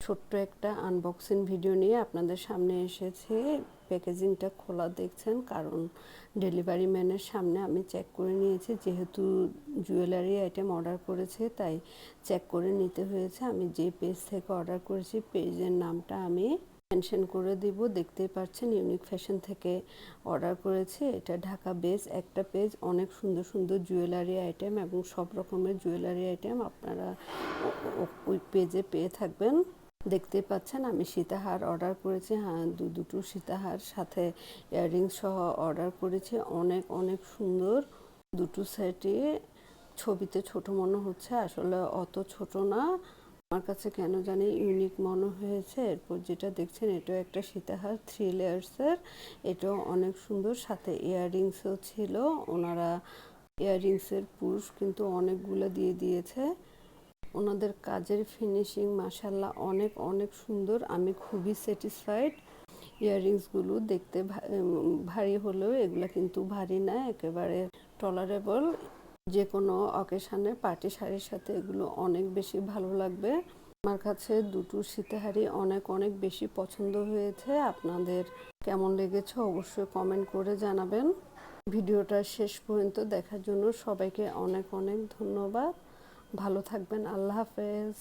ছোট্ট একটা unboxing video নিয়ে আপনাদের সামনে এসেছি। প্যাকেজিংটা খোলা দেখছেন, কারণ ডেলিভারি ম্যানের সামনে আমি চেক করে নিয়েছি। যেহেতু জুয়েলারি আইটেম অর্ডার করেছি, তাই চেক করে নিতে হয়েছে। আমি যে পেজ থেকে অর্ডার করেছি, পেজের নামটা আমি মেনশন করে দিব। দেখতেই পাচ্ছেন, ইউনিক ফ্যাশন থেকে অর্ডার করেছি। এটা ঢাকা বেস একটা পেজ, অনেক সুন্দর সুন্দর জুয়েলারি আইটেম এবং সব রকমের জুয়েলারি আইটেম আপনারা ওই পেজে পেয়ে থাকবেন। দেখতেই পাচ্ছেন, আমি সীতাহার অর্ডার করেছি। হ্যাঁ, দুটো সীতাহার সাথে ইয়াররিংস সহ অর্ডার করেছি। অনেক অনেক সুন্দর দুটো সেটই। ছবিতে ছোট মনে হচ্ছে, আসলে অত ছোট না। আমার কাছে কেন জানি ইউনিক মনে হয়েছে। এরপর যেটা দেখছেন, এটাও একটা সীতাহার 3 লেয়ার্সের। এটাও অনেক সুন্দর, সাথে ইয়াররিংসও ছিল। ওনারা ইয়াররিংসের পুরুষ কিন্তু অনেকগুলো দিয়ে দিয়েছে। ওনাদের কাজের ফিনিশিং মাশাল্লাহ অনেক অনেক সুন্দর। আমি খুবই স্যাটিসফাইড। ইয়াররিংসগুলো দেখতে ভারী হলেও এগুলো কিন্তু ভারী না, একেবারে টলারেবল। যে কোনো অকেশানে পার্টি শাড়ির সাথে এগুলো অনেক বেশি ভালো লাগবে। আমার কাছে দুটো সীতাহারি অনেক অনেক বেশি পছন্দ হয়েছে। আপনাদের কেমন লেগেছে অবশ্যই কমেন্ট করে জানাবেন। ভিডিওটা শেষ পর্যন্ত দেখার জন্য সবাইকে অনেক অনেক ধন্যবাদ। ভালো থাকবেন। আল্লাহ হাফেজ।